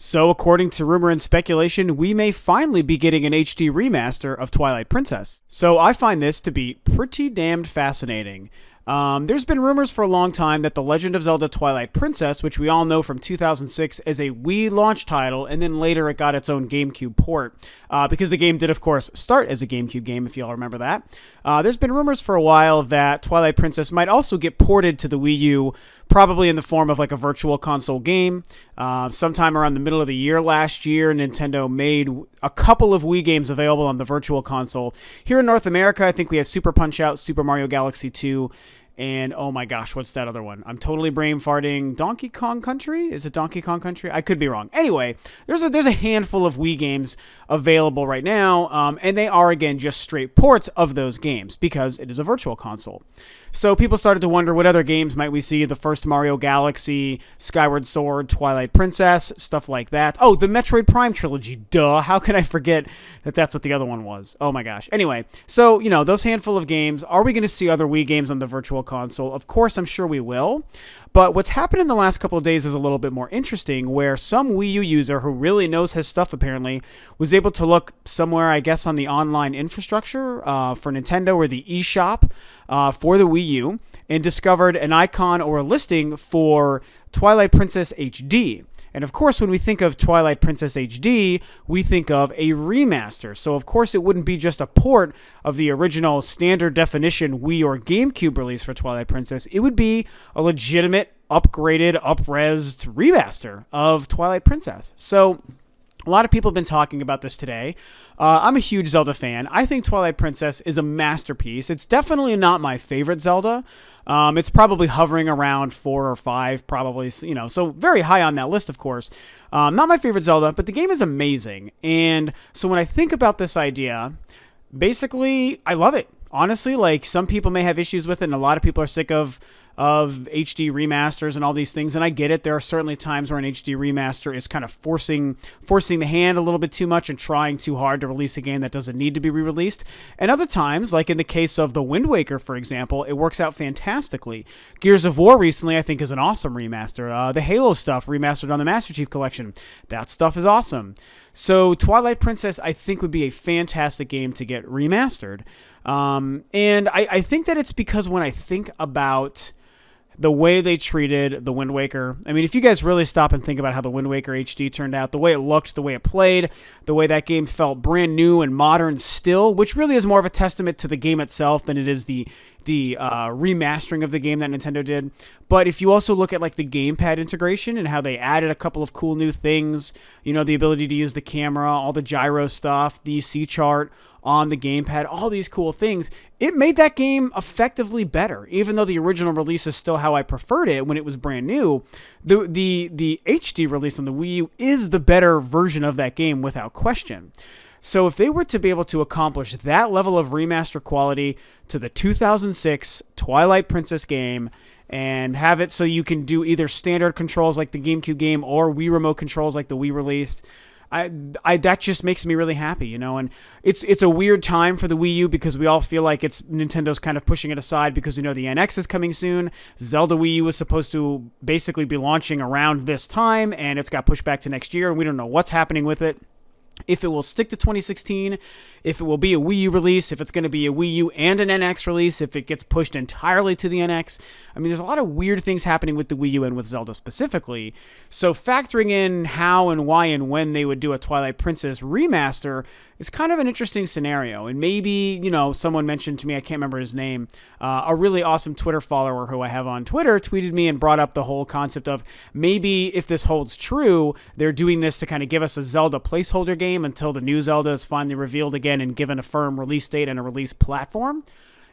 So, according to rumor and speculation, we may finally be getting an HD remaster of Twilight Princess. So, I find this to be pretty damned fascinating. There's been rumors for a long time that The Legend of Zelda Twilight Princess, which we all know from 2006 as a Wii launch title, and then later it got its own GameCube port, because the game did, of course, start as a GameCube game, if you all remember that. There's been rumors for a while that Twilight Princess might also get ported to the Wii U, probably in the form of like a virtual console game. Sometime around the middle of the year last year, Nintendo made a couple of Wii games available on the virtual console. Here in North America, I think we have Super Punch-Out, Super Mario Galaxy 2, and oh my gosh, what's that other one? I'm totally brain farting. Donkey Kong Country? Is it Donkey Kong Country? I could be wrong. Anyway, there's a handful of Wii games available right now, and they are, again, just straight ports of those games because it is a virtual console. So people started to wonder what other games might we see. The first Mario Galaxy, Skyward Sword, Twilight Princess, stuff like that. Oh, the Metroid Prime trilogy. Duh. How can I forget that that's what the other one was? Oh my gosh. Anyway, so, those handful of games. Are we going to see other Wii games on the virtual console? Of course, I'm sure we will. But what's happened in the last couple of days is a little bit more interesting, where some Wii U user who really knows his stuff, apparently, was able to look somewhere, I guess, on the online infrastructure for Nintendo or the eShop for the Wii U, and discovered an icon or a listing for Twilight Princess HD. And of course, when we think of Twilight Princess HD, we think of a remaster. So of course, it wouldn't be just a port of the original standard definition Wii or GameCube release for Twilight Princess. It would be a legitimate, upgraded, up-resed remaster of Twilight Princess. So a lot of people have been talking about this today. I'm a huge Zelda fan. I think Twilight Princess is a masterpiece. It's definitely not my favorite Zelda. It's probably hovering around 4 or 5, probably, so very high on that list, of course. Not my favorite Zelda, but the game is amazing. And so when I think about this idea, basically, I love it. Honestly, like, some people may have issues with it, and a lot of people are sick of HD remasters and all these things, and I get it. There are certainly times where an HD remaster is kind of forcing the hand a little bit too much and trying too hard to release a game that doesn't need to be re-released. And other times, like in the case of the Wind Waker, for example, it works out fantastically. Gears of War recently, I think, is an awesome remaster. The Halo stuff remastered on the Master Chief Collection, that stuff is awesome. So Twilight Princess, I think, would be a fantastic game to get remastered. And I think that it's because when I think about the way they treated the Wind Waker, I mean, if you guys really stop and think about how the Wind Waker HD turned out, the way it looked, the way it played, the way that game felt brand new and modern still, which really is more of a testament to the game itself than it is the remastering of the game that Nintendo did. But if you also look at like the gamepad integration and how they added a couple of cool new things, the ability to use the camera, all the gyro stuff, the C chart on the gamepad, all these cool things, it made that game effectively better. Even though the original release is still how I preferred it when it was brand new, the HD release on the Wii U is the better version of that game without question. So if they were to be able to accomplish that level of remaster quality to the 2006 Twilight Princess game and have it so you can do either standard controls like the GameCube game or Wii remote controls like the Wii released, that just makes me really happy, and it's a weird time for the Wii U because we all feel like Nintendo's kind of pushing it aside because the NX is coming soon. Zelda Wii U was supposed to basically be launching around this time, and it's got pushed back to next year, and we don't know what's happening with it. If it will stick to 2016, if it will be a Wii U release, if it's going to be a Wii U and an NX release, if it gets pushed entirely to the NX. I mean, there's a lot of weird things happening with the Wii U and with Zelda specifically. So factoring in how and why and when they would do a Twilight Princess remaster is kind of an interesting scenario. And maybe, someone mentioned to me, I can't remember his name, a really awesome Twitter follower who I have on Twitter tweeted me and brought up the whole concept of maybe if this holds true, they're doing this to kind of give us a Zelda placeholder game until the new Zelda is finally revealed again and given a firm release date and a release platform.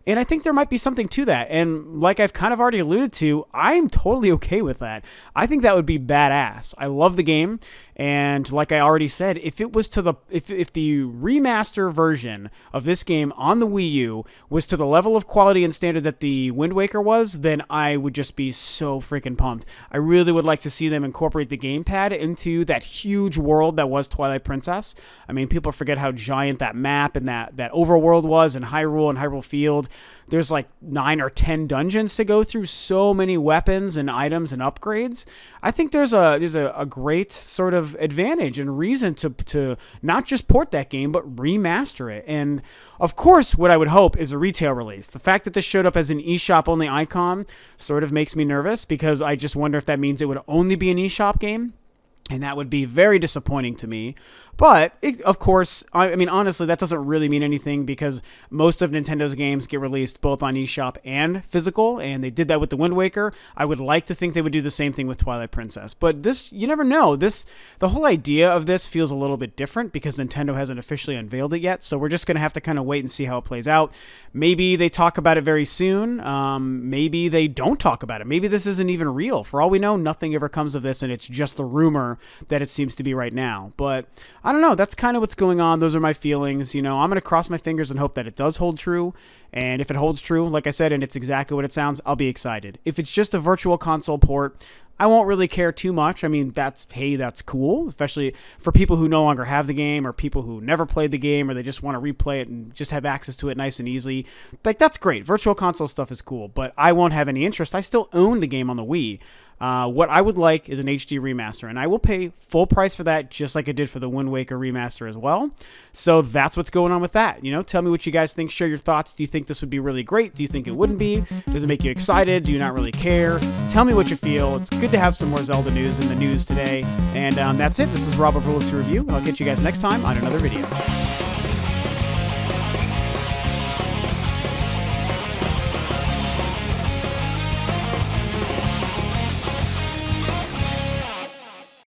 And I think there might be something to that. And like I've kind of already alluded to, I'm totally okay with that. I think that would be badass. I love the game. And like I already said, if it was if the remaster version of this game on the Wii U was to the level of quality and standard that the Wind Waker was, then I would just be so freaking pumped. I really would like to see them incorporate the gamepad into that huge world that was Twilight Princess. I mean, people forget how giant that map and that overworld was, and Hyrule Field. There's like 9 or 10 dungeons to go through, so many weapons and items and upgrades. I think there's a great sort of advantage and reason to not just port that game, but remaster it. And of course, what I would hope is a retail release. The fact that this showed up as an eShop only icon sort of makes me nervous, because I just wonder if that means it would only be an eShop game. And that would be very disappointing to me. But, of course, I mean, honestly, that doesn't really mean anything, because most of Nintendo's games get released both on eShop and physical, and they did that with the Wind Waker. I would like to think they would do the same thing with Twilight Princess. But this, you never know. The whole idea of this feels a little bit different, because Nintendo hasn't officially unveiled it yet, so we're just going to have to kind of wait and see how it plays out. Maybe they talk about it very soon. Maybe they don't talk about it. Maybe this isn't even real. For all we know, nothing ever comes of this, and it's just the rumor that it seems to be right now. But I don't know. That's kind of what's going on. Those are my feelings. I'm going to cross my fingers and hope that it does hold true. And if it holds true, like I said, and it's exactly what it sounds, I'll be excited. If it's just a virtual console port, I won't really care too much. I mean, that's cool, especially for people who no longer have the game, or people who never played the game, or they just want to replay it and just have access to it nice and easily. Like, that's great. Virtual console stuff is cool, but I won't have any interest. I still own the game on the Wii. What I would like is an HD remaster, and I will pay full price for that, just like I did for the Wind Waker remaster as well. So that's what's going on with that. Tell me what you guys think. Share your thoughts. Do you think this would be really great? Do you think it wouldn't be? Does it make you excited? Do you not really care? Tell me what you feel. It's good to have some more Zelda news in the news today. And that's it. This is Rob of Rule of Two Review, and I'll catch you guys next time on another video.